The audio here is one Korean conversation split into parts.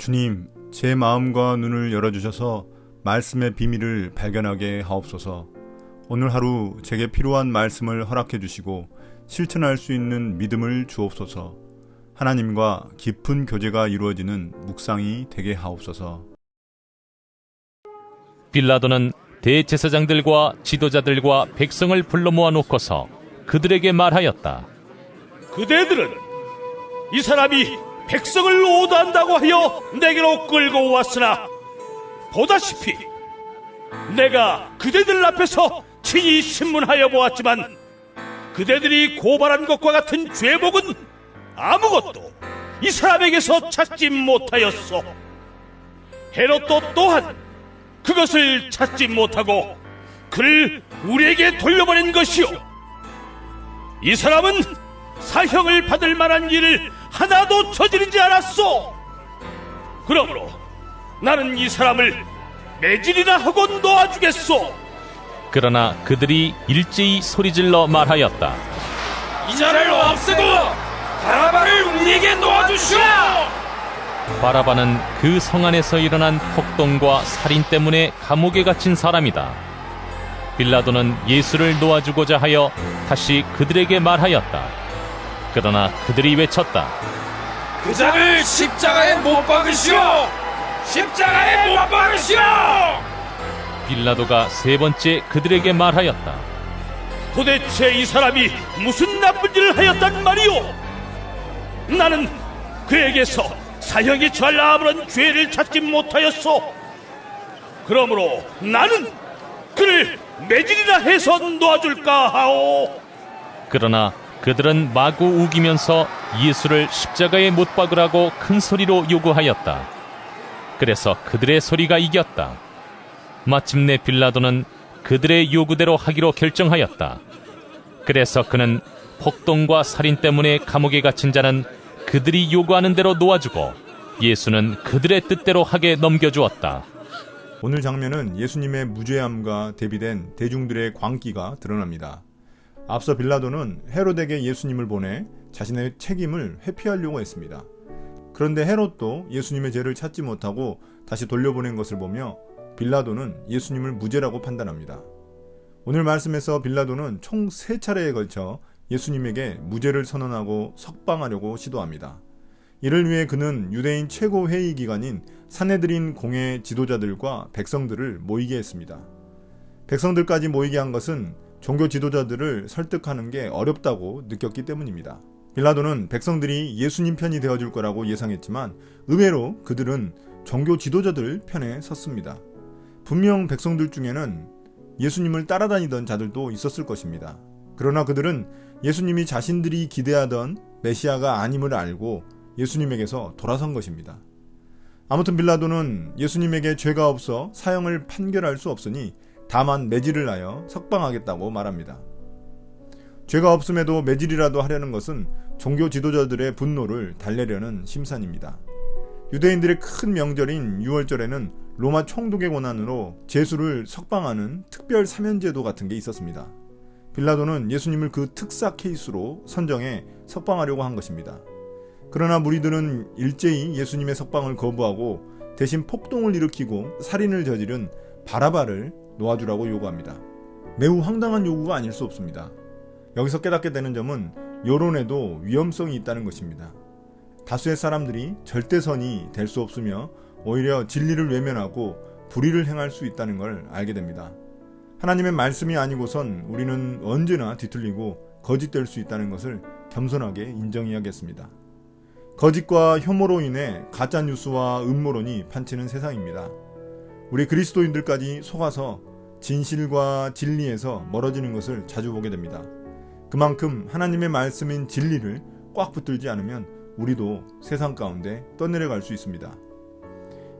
주님, 제 마음과 눈을 열어주셔서 말씀의 비밀을 발견하게 하옵소서. 오늘 하루 제게 필요한 말씀을 허락해 주시고 실천할 수 있는 믿음을 주옵소서. 하나님과 깊은 교제가 이루어지는 묵상이 되게 하옵소서. 빌라도는 대제사장들과 지도자들과 백성을 불러 모아놓고서 그들에게 말하였다. 그대들은 이 사람이 백성을 오도한다고 하여 내게로 끌고 왔으나 보다시피 내가 그대들 앞에서 친히 신문하여 보았지만 그대들이 고발한 것과 같은 죄목은 아무것도 이 사람에게서 찾지 못하였소. 헤롯도 또한 그것을 찾지 못하고 그를 우리에게 돌려보낸 것이요, 이 사람은 사형을 받을 만한 일을 하나도 저지르지 않았소. 그러므로 나는 이 사람을 매질이나 하고 놓아주겠소. 그러나 그들이 일제히 소리질러 말하였다. 이 자를 없애고 바라바를 우리에게 놓아주시오. 바라바는 그 성 안에서 일어난 폭동과 살인 때문에 감옥에 갇힌 사람이다. 빌라도는 예수를 놓아주고자 하여 다시 그들에게 말하였다. 그러나 그들이 외쳤다. 그 자를 십자가에 못 박으시오. 십자가에 못 박으시오. 빌라도가 세 번째 그들에게 말하였다. 도대체 이 사람이 무슨 나쁜 일을 하였단 말이오? 나는 그에게서 사형이 처할 아무런 죄를 찾지 못하였소. 그러므로 나는 그를 매질이나 해서 놓아줄까 하오. 그러나 그들은 마구 우기면서 예수를 십자가에 못 박으라고 큰 소리로 요구하였다. 그래서 그들의 소리가 이겼다. 마침내 빌라도는 그들의 요구대로 하기로 결정하였다. 그래서 그는 폭동과 살인 때문에 감옥에 갇힌 자는 그들이 요구하는 대로 놓아주고 예수는 그들의 뜻대로 하게 넘겨주었다. 오늘 장면은 예수님의 무죄함과 대비된 대중들의 광기가 드러납니다. 앞서 빌라도는 헤롯에게 예수님을 보내 자신의 책임을 회피하려고 했습니다. 그런데 헤롯도 예수님의 죄를 찾지 못하고 다시 돌려보낸 것을 보며 빌라도는 예수님을 무죄라고 판단합니다. 오늘 말씀에서 빌라도는 총 3차례에 걸쳐 예수님에게 무죄를 선언하고 석방하려고 시도합니다. 이를 위해 그는 유대인 최고 회의 기관인 산헤드린 공회 지도자들과 백성들을 모이게 했습니다. 백성들까지 모이게 한 것은 종교 지도자들을 설득하는 게 어렵다고 느꼈기 때문입니다. 빌라도는 백성들이 예수님 편이 되어줄 거라고 예상했지만 의외로 그들은 종교 지도자들 편에 섰습니다. 분명 백성들 중에는 예수님을 따라다니던 자들도 있었을 것입니다. 그러나 그들은 예수님이 자신들이 기대하던 메시아가 아님을 알고 예수님에게서 돌아선 것입니다. 아무튼 빌라도는 예수님에게 죄가 없어 사형을 판결할 수 없으니 다만 매질을 하여 석방하겠다고 말합니다. 죄가 없음에도 매질이라도 하려는 것은 종교 지도자들의 분노를 달래려는 심산입니다. 유대인들의 큰 명절인 유월절에는 로마 총독의 권한으로 죄수를 석방하는 특별 사면제도 같은 게 있었습니다. 빌라도는 예수님을 그 특사 케이스로 선정해 석방하려고 한 것입니다. 그러나 무리들은 일제히 예수님의 석방을 거부하고 대신 폭동을 일으키고 살인을 저지른 바라바를 놓아주라고 요구합니다. 매우 황당한 요구가 아닐 수 없습니다. 여기서 깨닫게 되는 점은 여론에도 위험성이 있다는 것입니다. 다수의 사람들이 절대선이 될 수 없으며 오히려 진리를 외면하고 불의를 행할 수 있다는 걸 알게 됩니다. 하나님의 말씀이 아니고선 우리는 언제나 뒤틀리고 거짓될 수 있다는 것을 겸손하게 인정해야겠습니다. 거짓과 혐오로 인해 가짜뉴스와 음모론이 판치는 세상입니다. 우리 그리스도인들까지 속아서 진실과 진리에서 멀어지는 것을 자주 보게 됩니다. 그만큼 하나님의 말씀인 진리를 꽉 붙들지 않으면 우리도 세상 가운데 떠내려갈 수 있습니다.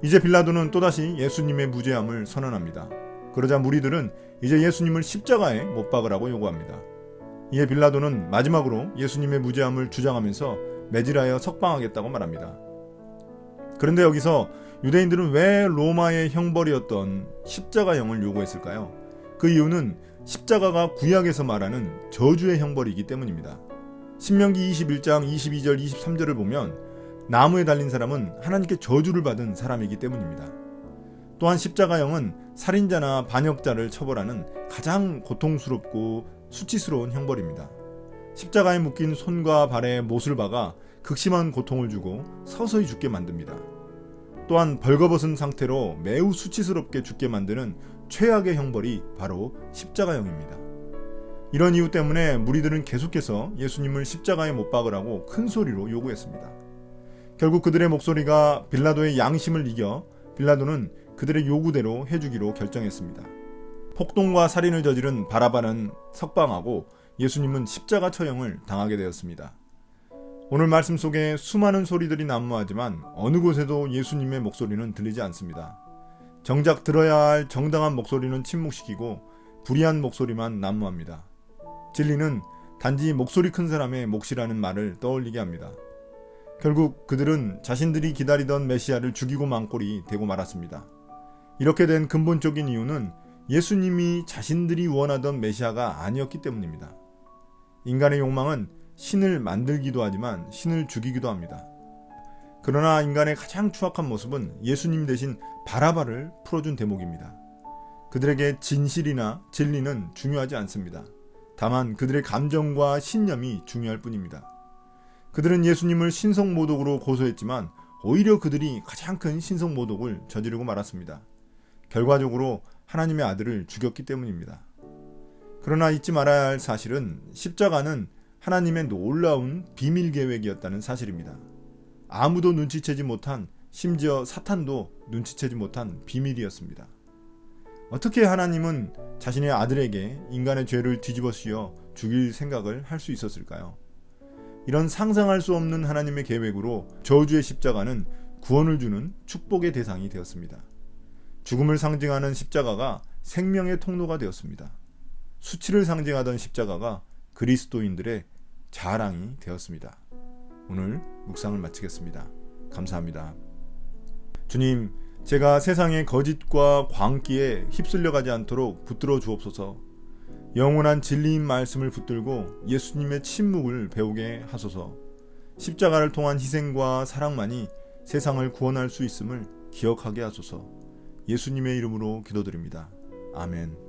이제 빌라도는 또다시 예수님의 무죄함을 선언합니다. 그러자 무리들은 이제 예수님을 십자가에 못 박으라고 요구합니다. 이에 빌라도는 마지막으로 예수님의 무죄함을 주장하면서 매질하여 석방하겠다고 말합니다. 그런데 여기서 유대인들은 왜 로마의 형벌이었던 십자가형을 요구했을까요? 그 이유는 십자가가 구약에서 말하는 저주의 형벌이기 때문입니다. 신명기 21장 22절 23절을 보면 나무에 달린 사람은 하나님께 저주를 받은 사람이기 때문입니다. 또한 십자가형은 살인자나 반역자를 처벌하는 가장 고통스럽고 수치스러운 형벌입니다. 십자가에 묶인 손과 발에 못을 박아 극심한 고통을 주고 서서히 죽게 만듭니다. 또한 벌거벗은 상태로 매우 수치스럽게 죽게 만드는 최악의 형벌이 바로 십자가형입니다. 이런 이유 때문에 무리들은 계속해서 예수님을 십자가에 못 박으라고 큰 소리로 요구했습니다. 결국 그들의 목소리가 빌라도의 양심을 이겨 빌라도는 그들의 요구대로 해주기로 결정했습니다. 폭동과 살인을 저지른 바라바는 석방하고 예수님은 십자가 처형을 당하게 되었습니다. 오늘 말씀 속에 수많은 소리들이 난무하지만 어느 곳에도 예수님의 목소리는 들리지 않습니다. 정작 들어야 할 정당한 목소리는 침묵시키고 불의한 목소리만 난무합니다. 진리는 단지 목소리 큰 사람의 몫이라는 말을 떠올리게 합니다. 결국 그들은 자신들이 기다리던 메시아를 죽이고 만 꼴이 되고 말았습니다. 이렇게 된 근본적인 이유는 예수님이 자신들이 원하던 메시아가 아니었기 때문입니다. 인간의 욕망은 신을 만들기도 하지만 신을 죽이기도 합니다. 그러나 인간의 가장 추악한 모습은 예수님 대신 바라바를 풀어준 대목입니다. 그들에게 진실이나 진리는 중요하지 않습니다. 다만 그들의 감정과 신념이 중요할 뿐입니다. 그들은 예수님을 신성모독으로 고소했지만 오히려 그들이 가장 큰 신성모독을 저지르고 말았습니다. 결과적으로 하나님의 아들을 죽였기 때문입니다. 그러나 잊지 말아야 할 사실은 십자가는 하나님의 놀라운 비밀 계획이었다는 사실입니다. 아무도 눈치채지 못한, 심지어 사탄도 눈치채지 못한 비밀이었습니다. 어떻게 하나님은 자신의 아들에게 인간의 죄를 뒤집어 씌워 죽일 생각을 할 수 있었을까요? 이런 상상할 수 없는 하나님의 계획으로 저주의 십자가는 구원을 주는 축복의 대상이 되었습니다. 죽음을 상징하는 십자가가 생명의 통로가 되었습니다. 수치를 상징하던 십자가가 그리스도인들의 자랑이 되었습니다. 오늘 묵상을 마치겠습니다. 감사합니다. 주님, 제가 세상의 거짓과 광기에 휩쓸려가지 않도록 붙들어 주옵소서. 영원한 진리인 말씀을 붙들고 예수님의 침묵을 배우게 하소서. 십자가를 통한 희생과 사랑만이 세상을 구원할 수 있음을 기억하게 하소서. 예수님의 이름으로 기도드립니다. 아멘.